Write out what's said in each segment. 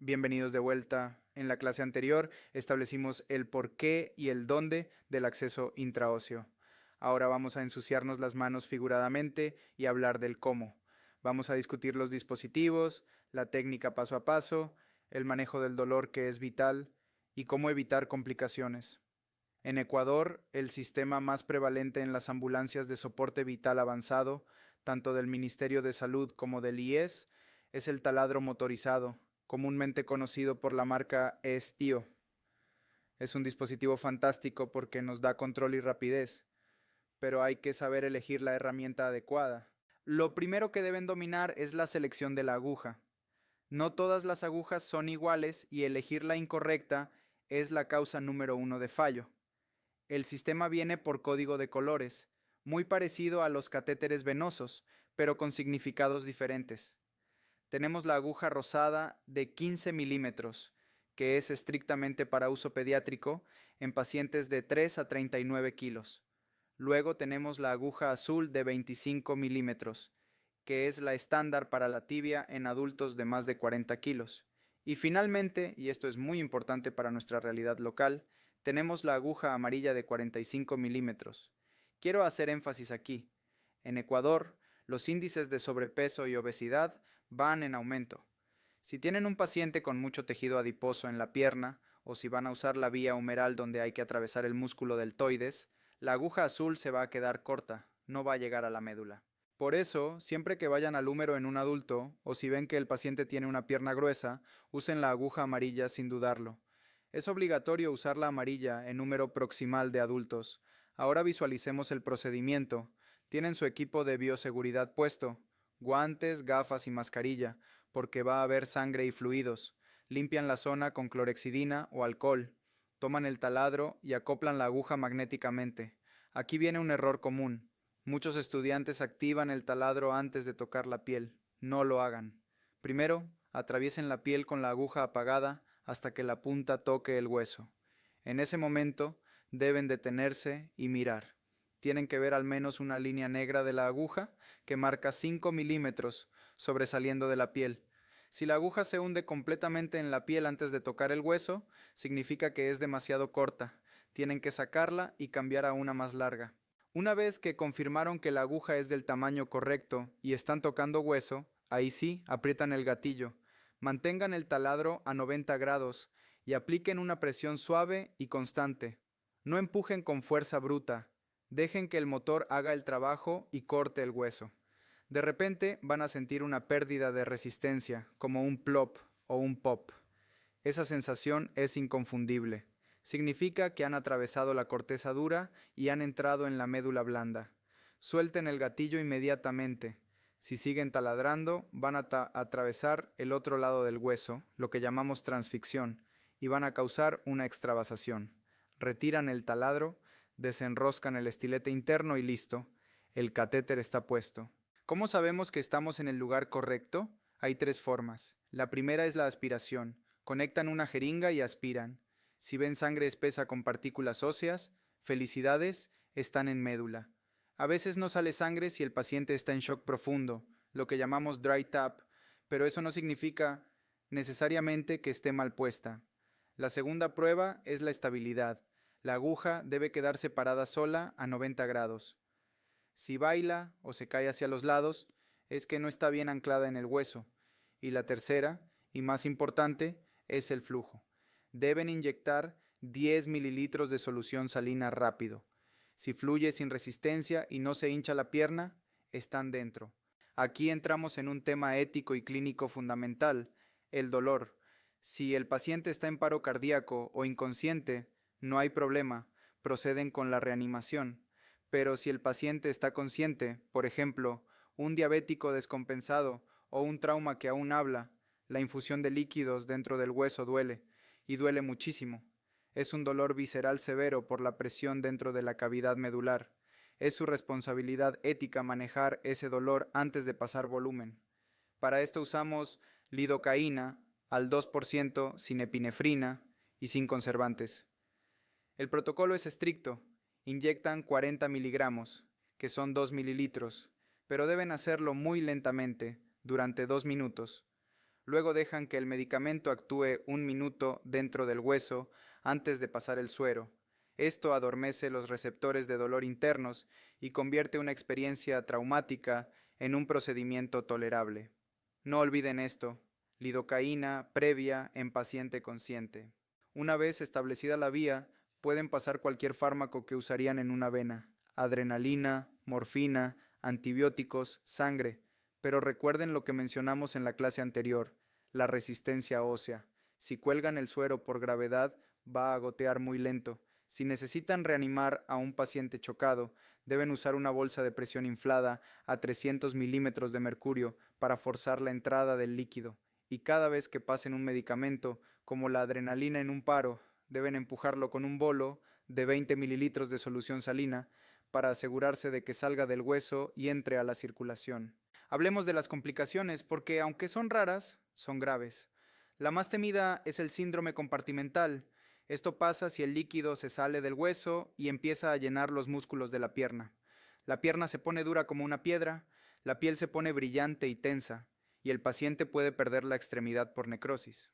Bienvenidos de vuelta. En la clase anterior establecimos el por qué y el dónde del acceso intraóseo. Ahora vamos a ensuciarnos las manos figuradamente y hablar del cómo. Vamos a discutir los dispositivos, la técnica paso a paso, el manejo del dolor que es vital y cómo evitar complicaciones. En Ecuador, el sistema más prevalente en las ambulancias de soporte vital avanzado, tanto del Ministerio de Salud como del IES, es el taladro motorizado, comúnmente conocido por la marca ESTIO. Es un dispositivo fantástico porque nos da control y rapidez, pero hay que saber elegir la herramienta adecuada. Lo primero que deben dominar es la selección de la aguja. No todas las agujas son iguales y elegir la incorrecta es la causa número uno de fallo. El sistema viene por código de colores, muy parecido a los catéteres venosos, pero con significados diferentes. Tenemos la aguja rosada de 15 milímetros, que es estrictamente para uso pediátrico en pacientes de 3 a 39 kilos. Luego tenemos la aguja azul de 25 milímetros, que es la estándar para la tibia en adultos de más de 40 kilos. Y finalmente, y esto es muy importante para nuestra realidad local, tenemos la aguja amarilla de 45 milímetros. Quiero hacer énfasis aquí. En Ecuador, los índices de sobrepeso y obesidad van en aumento. Si tienen un paciente con mucho tejido adiposo en la pierna, o si van a usar la vía humeral donde hay que atravesar el músculo deltoides, la aguja azul se va a quedar corta, no va a llegar a la médula. Por eso, siempre que vayan al húmero en un adulto, o si ven que el paciente tiene una pierna gruesa, usen la aguja amarilla sin dudarlo. Es obligatorio usar la amarilla en húmero proximal de adultos. Ahora visualicemos el procedimiento. Tienen su equipo de bioseguridad puesto, guantes, gafas y mascarilla, porque va a haber sangre y fluidos. Limpian la zona con clorexidina o alcohol. Toman el taladro y acoplan la aguja magnéticamente. Aquí viene un error común. Muchos estudiantes activan el taladro antes de tocar la piel. No lo hagan. Primero, atraviesen la piel con la aguja apagada hasta que la punta toque el hueso. En ese momento, deben detenerse y mirar. Tienen que ver al menos una línea negra de la aguja que marca 5 milímetros sobresaliendo de la piel. Si la aguja se hunde completamente en la piel antes de tocar el hueso, significa que es demasiado corta. Tienen que sacarla y cambiar a una más larga. Una vez que confirmaron que la aguja es del tamaño correcto y están tocando hueso, ahí sí, aprietan el gatillo. Mantengan el taladro a 90 grados y apliquen una presión suave y constante. No empujen con fuerza bruta. Dejen que el motor haga el trabajo y corte el hueso. De repente van a sentir una pérdida de resistencia, como un plop o un pop. Esa sensación es inconfundible. Significa que han atravesado la corteza dura y han entrado en la médula blanda. Suelten el gatillo inmediatamente. Si siguen taladrando, van a atravesar el otro lado del hueso, lo que llamamos transficción, y van a causar una extravasación. Retiran el taladro, desenroscan el estilete interno y listo. El catéter está puesto. ¿Cómo sabemos que estamos en el lugar correcto? Hay tres formas. La primera es la aspiración. Conectan una jeringa y aspiran. Si ven sangre espesa con partículas óseas, felicidades, están en médula. A veces no sale sangre si el paciente está en shock profundo, lo que llamamos dry tap, pero eso no significa necesariamente que esté mal puesta. La segunda prueba es la estabilidad. La aguja debe quedar separada sola a 90 grados. Si baila o se cae hacia los lados, es que no está bien anclada en el hueso. Y la tercera, y más importante, es el flujo. Deben inyectar 10 mililitros de solución salina rápido. Si fluye sin resistencia y no se hincha la pierna, están dentro. Aquí entramos en un tema ético y clínico fundamental, el dolor. Si el paciente está en paro cardíaco o inconsciente, no hay problema, proceden con la reanimación. Pero si el paciente está consciente, por ejemplo, un diabético descompensado o un trauma que aún habla, la infusión de líquidos dentro del hueso duele, y duele muchísimo. Es un dolor visceral severo por la presión dentro de la cavidad medular. Es su responsabilidad ética manejar ese dolor antes de pasar volumen. Para esto usamos lidocaína al 2% sin epinefrina y sin conservantes. El protocolo es estricto. Inyectan 40 miligramos, que son 2 mililitros, pero deben hacerlo muy lentamente, durante 2 minutos. Luego dejan que el medicamento actúe 1 minuto dentro del hueso antes de pasar el suero. Esto adormece los receptores de dolor internos y convierte una experiencia traumática en un procedimiento tolerable. No olviden esto: lidocaína previa en paciente consciente. Una vez establecida la vía, pueden pasar cualquier fármaco que usarían en una vena: adrenalina, morfina, antibióticos, sangre. Pero recuerden lo que mencionamos en la clase anterior: la resistencia ósea. Si cuelgan el suero por gravedad, va a gotear muy lento. Si necesitan reanimar a un paciente chocado, deben usar una bolsa de presión inflada a 300 milímetros de mercurio para forzar la entrada del líquido. Y cada vez que pasen un medicamento, como la adrenalina en un paro, deben empujarlo con un bolo de 20 mililitros de solución salina para asegurarse de que salga del hueso y entre a la circulación. Hablemos de las complicaciones porque, aunque son raras, son graves. La más temida es el síndrome compartimental. Esto pasa si el líquido se sale del hueso y empieza a llenar los músculos de la pierna. La pierna se pone dura como una piedra, la piel se pone brillante y tensa, y el paciente puede perder la extremidad por necrosis.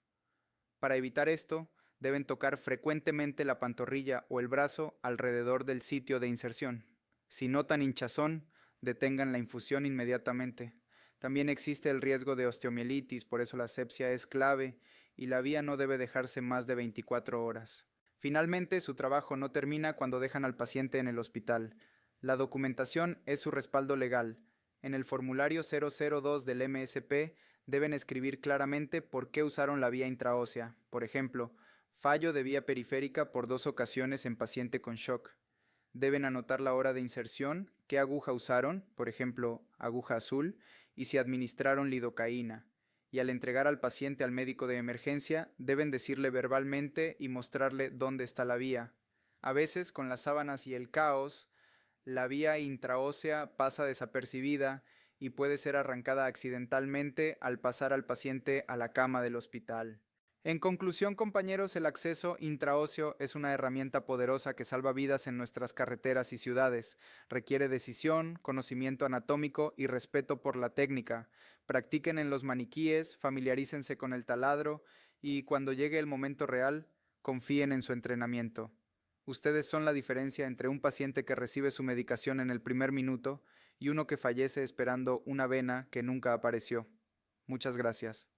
Para evitar esto, deben tocar frecuentemente la pantorrilla o el brazo alrededor del sitio de inserción. Si notan hinchazón, detengan la infusión inmediatamente. También existe el riesgo de osteomielitis, por eso la asepsia es clave y la vía no debe dejarse más de 24 horas. Finalmente, su trabajo no termina cuando dejan al paciente en el hospital. La documentación es su respaldo legal. En el formulario 002 del MSP deben escribir claramente por qué usaron la vía intraósea. Por ejemplo, fallo de vía periférica por 2 ocasiones en paciente con shock. Deben anotar la hora de inserción, qué aguja usaron, por ejemplo, aguja azul, y si administraron lidocaína. Y al entregar al paciente al médico de emergencia, deben decirle verbalmente y mostrarle dónde está la vía. A veces, con las sábanas y el caos, la vía intraósea pasa desapercibida y puede ser arrancada accidentalmente al pasar al paciente a la cama del hospital. En conclusión, compañeros, el acceso intraóseo es una herramienta poderosa que salva vidas en nuestras carreteras y ciudades. Requiere decisión, conocimiento anatómico y respeto por la técnica. Practiquen en los maniquíes, familiarícense con el taladro y, cuando llegue el momento real, confíen en su entrenamiento. Ustedes son la diferencia entre un paciente que recibe su medicación en el primer minuto y uno que fallece esperando una vena que nunca apareció. Muchas gracias.